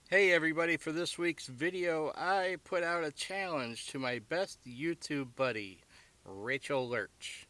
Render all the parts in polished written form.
Hey everybody, for this week's video I put out a challenge to my best YouTube buddy, Rachel Lurch.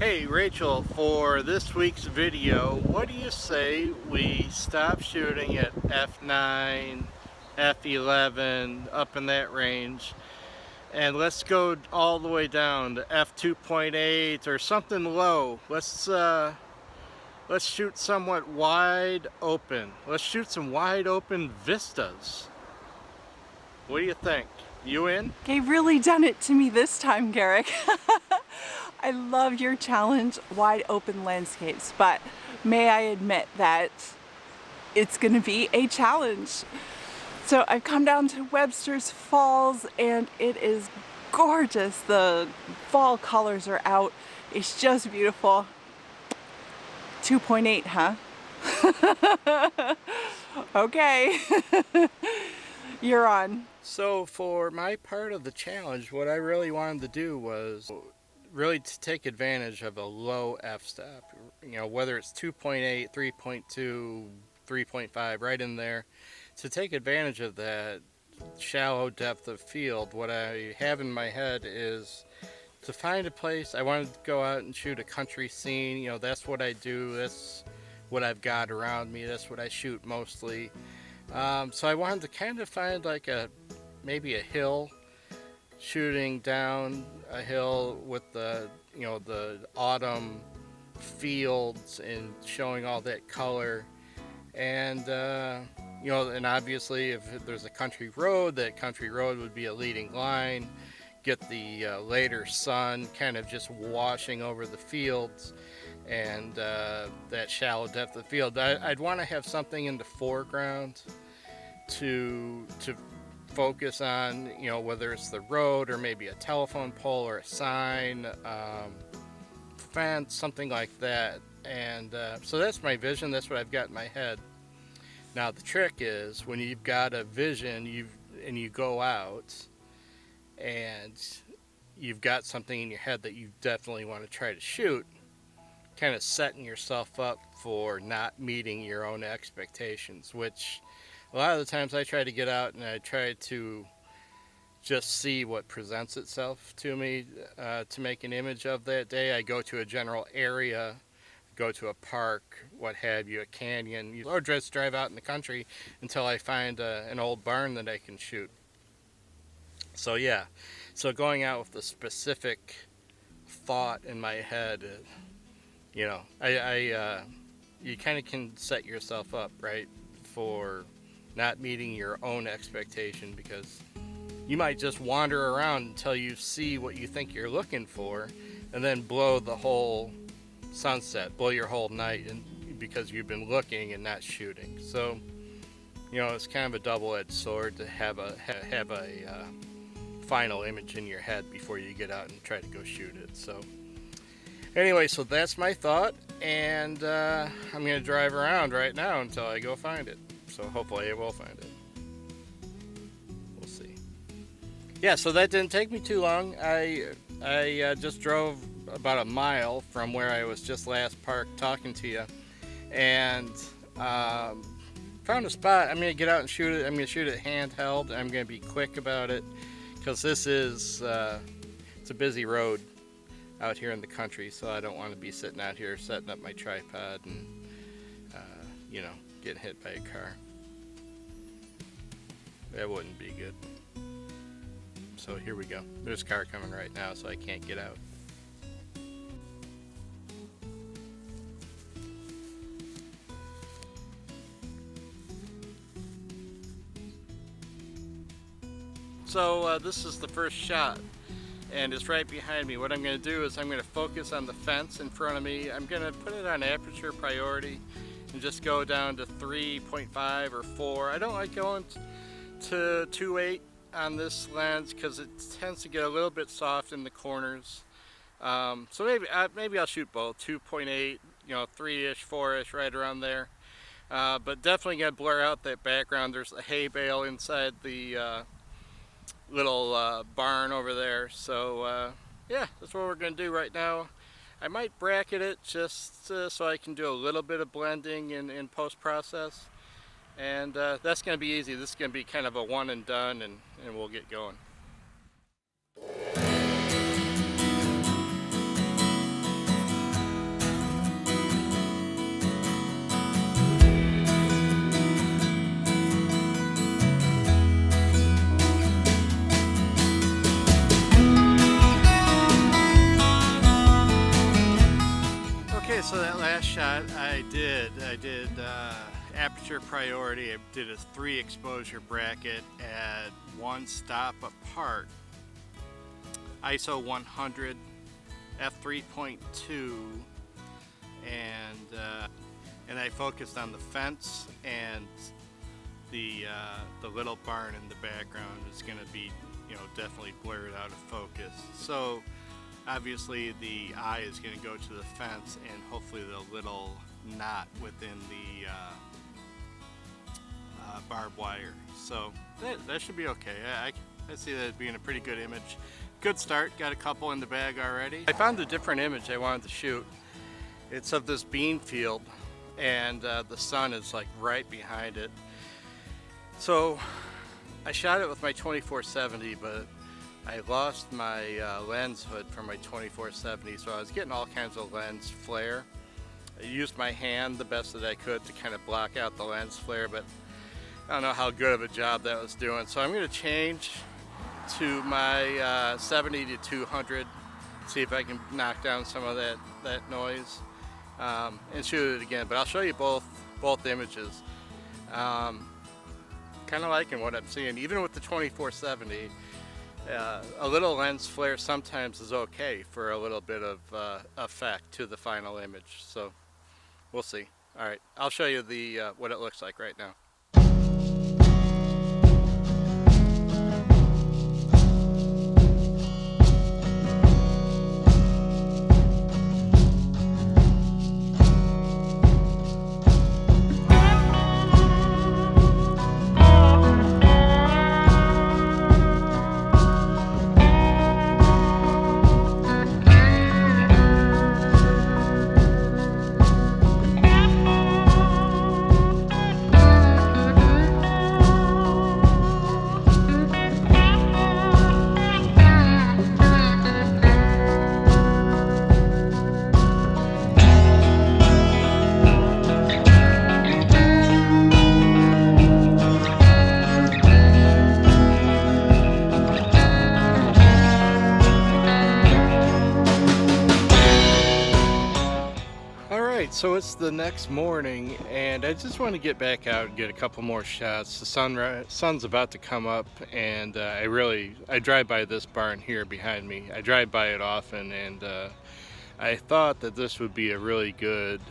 Hey Rachel, for this week's video, what do you say we stop shooting at f9, f11, up in that range, and let's go all the way down to f2.8 or something low. Let's shoot somewhat wide open. Let's shoot some wide open vistas. What do you think? You in? They've really done it to me this time, Garrick. I love your challenge, wide open landscapes, but may I admit that it's gonna be a challenge. So I've come down to Webster's Falls and it is gorgeous. The fall colors are out. It's just beautiful. 2.8, huh? Okay, you're on. So for my part of the challenge, what I really wanted to do was really to take advantage of a low f-stop. You know, whether it's 2.8, 3.2, 3.5, right in there. To take advantage of that shallow depth of field, what I have in my head is to find a place. I wanted to go out and shoot a country scene. You know, that's what I do. That's what I've got around me. That's what I shoot mostly. So I wanted to kind of find like maybe a hill, shooting down a hill with the autumn fields and showing all that color, and and obviously if there's a country road, that country road would be a leading line. Get the later sun kind of just washing over the fields and that shallow depth of field. I'd want to have something in the foreground to focus on, you know, whether it's the road or maybe a telephone pole or a sign, fence, something like that. And so that's my vision. That's what I've got in my head. Now the trick is when you've got a vision, you go out and you've got something in your head that you definitely want to try to shoot, kind of setting yourself up for not meeting your own expectations, which a lot of the times I try to get out and I try to just see what presents itself to me to make an image of that day. I go to a general area, go to a park, what have you, a canyon, or just drive out in the country until I find an old barn that I can shoot. So yeah, so going out with a specific thought in my head, you know, you kind of can set yourself up, right, for not meeting your own expectation, because you might just wander around until you see what you think you're looking for and then blow the whole sunset, blow your whole night, and because you've been looking and not shooting. So, you know, it's kind of a double-edged sword to have a final image in your head before you get out and try to go shoot it. So anyway, so that's my thought, and I'm going to drive around right now until I go find it. So hopefully I will find it. We'll see. Yeah, so that didn't take me too long. I just drove about a mile from where I was just last parked talking to you, and found a spot. I'm going to get out and shoot it. I'm going to shoot it handheld. I'm going to be quick about it because this is it's a busy road out here in the country, so I don't want to be sitting out here setting up my tripod and getting hit by a car. That wouldn't be good. So here we go. There's a car coming right now, so I can't get out. So this is the first shot, and it's right behind me. What I'm going to do is I'm going to focus on the fence in front of me. I'm going to put it on aperture priority and just go down to 3.5 or 4. I don't like going to 2.8 on this lens because it tends to get a little bit soft in the corners. So maybe I'll shoot both, 2.8, 3-ish, 4-ish, right around there. But definitely gonna blur out that background. There's a hay bale inside the little barn over there. So yeah, that's what we're gonna do right now. I might bracket it just so I can do a little bit of blending in post-process. And that's gonna be easy. This is gonna be kind of a one and done, and we'll get going. Okay, so that last shot I did aperture priority. I did a 3 exposure bracket at 1 stop apart, ISO 100, f3.2, and I focused on the fence, and the little barn in the background is going to be definitely blurred out of focus. So obviously the eye is going to go to the fence and hopefully the little knot within the barbed wire. So that should be okay. I see that as being a pretty good image. Good start, got a couple in the bag already. I found a different image I wanted to shoot. It's of this bean field, and the sun is like right behind it. So I shot it with my 24-70, but I lost my lens hood for my 24-70, so I was getting all kinds of lens flare. I used my hand the best that I could to kind of block out the lens flare, but I don't know how good of a job that was doing. So I'm going to change to my 70 to 200, see if I can knock down some of that noise, and shoot it again. But I'll show you both images. Kind of liking what I'm seeing, even with the 24-70. A little lens flare sometimes is okay for a little bit of effect to the final image. So we'll see. All right, I'll show you the what it looks like right now. So it's the next morning, and I just want to get back out and get a couple more shots. The sun's about to come up, and I drive by this barn here behind me. I drive by it often, and I thought that this would be a really good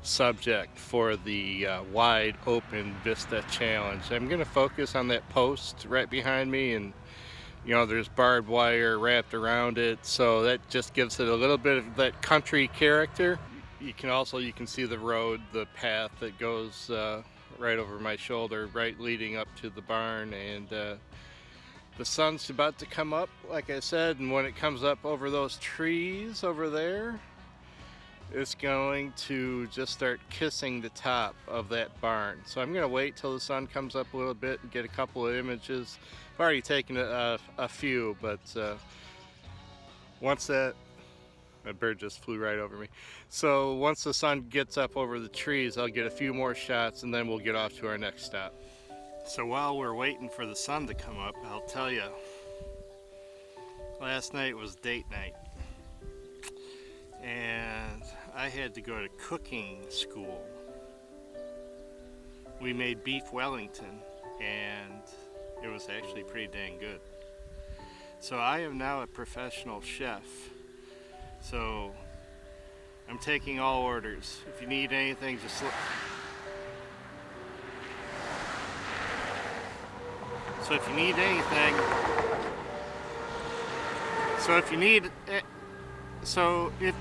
subject for the wide open Vista challenge. I'm going to focus on that post right behind me, and there's barbed wire wrapped around it, so that just gives it a little bit of that country character. You can see the road, the path that goes right over my shoulder, right leading up to the barn, and the sun's about to come up, like I said, and when it comes up over those trees over there, it's going to just start kissing the top of that barn. So I'm going to wait till the sun comes up a little bit and get a couple of images. I've already taken a few, but once that bird just flew right over me. So once the sun gets up over the trees, I'll get a few more shots, and then we'll get off to our next stop. So while we're waiting for the sun to come up, I'll tell you, last night was date night, and I had to go to cooking school. We made beef Wellington, and it was actually pretty dang good. So I am now a professional chef. So I'm taking all orders. If you need anything, just So if you need anything, so if you need, so if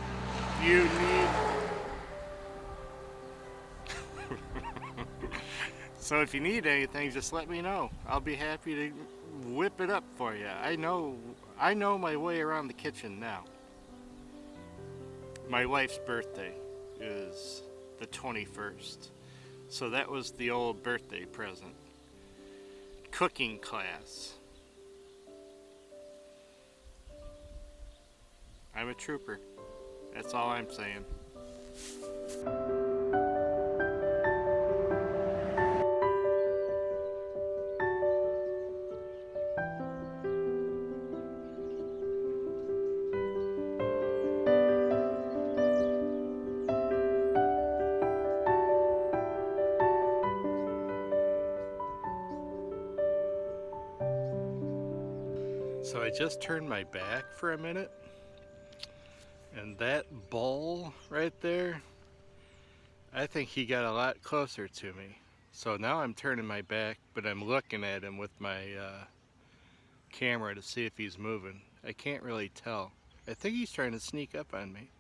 you need, so if you need anything, just let me know. I'll be happy to whip it up for you. I know my way around the kitchen now. My wife's birthday is the 21st, so that was the old birthday present. Cooking class. I'm a trooper. That's all I'm saying. So I just turned my back for a minute, and that bull right there, I think he got a lot closer to me. So now I'm turning my back, but I'm looking at him with my camera to see if he's moving. I can't really tell. I think he's trying to sneak up on me.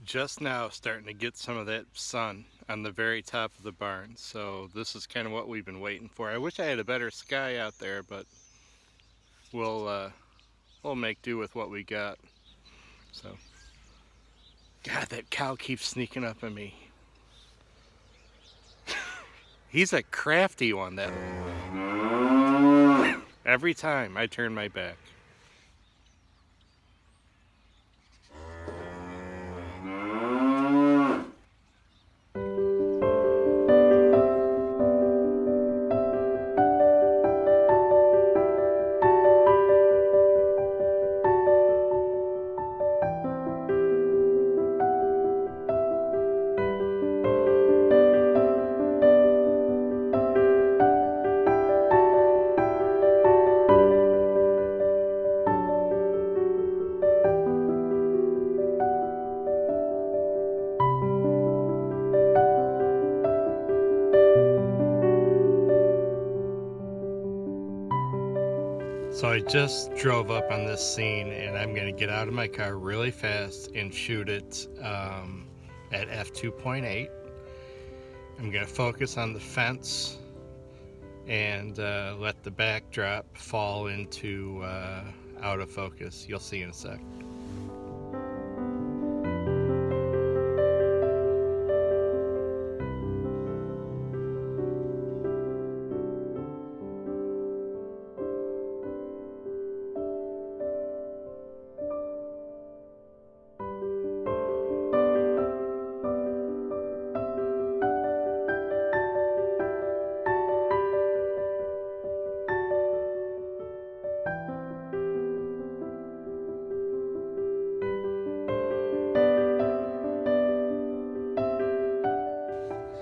Just now starting to get some of that sun on the very top of the barn, so this is kind of what we've been waiting for. I wish I had a better sky out there, but we'll make do with what we got. So, God, that cow keeps sneaking up on me. He's a crafty one, that one. Every time I turn my back. So I just drove up on this scene, and I'm going to get out of my car really fast and shoot it at f2.8. I'm going to focus on the fence and let the backdrop fall into out of focus. You'll see in a sec.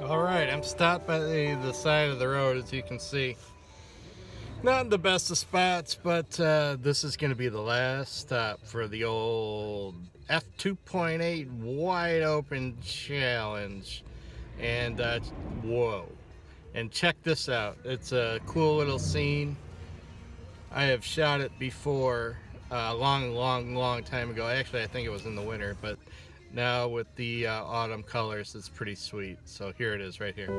Alright, I'm stopped by the side of the road, as you can see. Not in the best of spots, but this is going to be the last stop for the old f2.8 wide open challenge. And whoa. And check this out. It's a cool little scene. I have shot it before a long time ago. Actually, I think it was in the winter, but now with the autumn colors, it's pretty sweet. So here it is right here.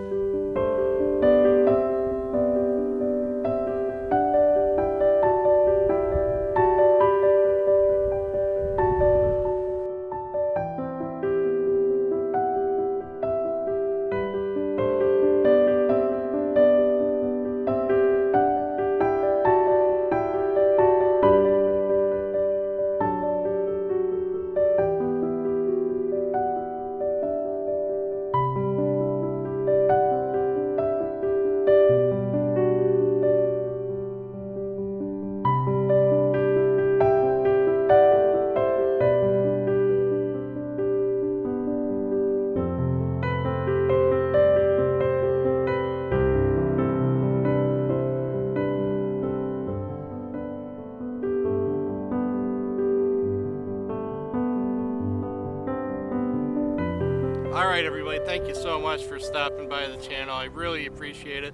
Alright everybody, thank you so much for stopping by the channel. I really appreciate it.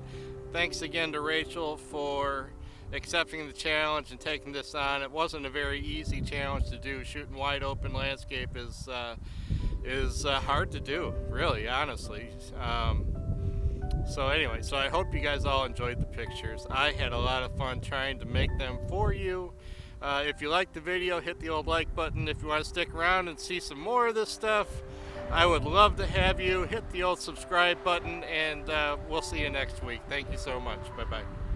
thanks again to Rachel for accepting the challenge and taking this on. It wasn't a very easy challenge to do. Shooting wide open landscape is hard to do, really, honestly. So anyway, so I hope you guys all enjoyed the pictures. I had a lot of fun trying to make them for you. If you liked the video, hit the old like button. If you want to stick around and see some more of this stuff, I would love to have you. Hit the old subscribe button, and we'll see you next week. Thank you so much. Bye-bye.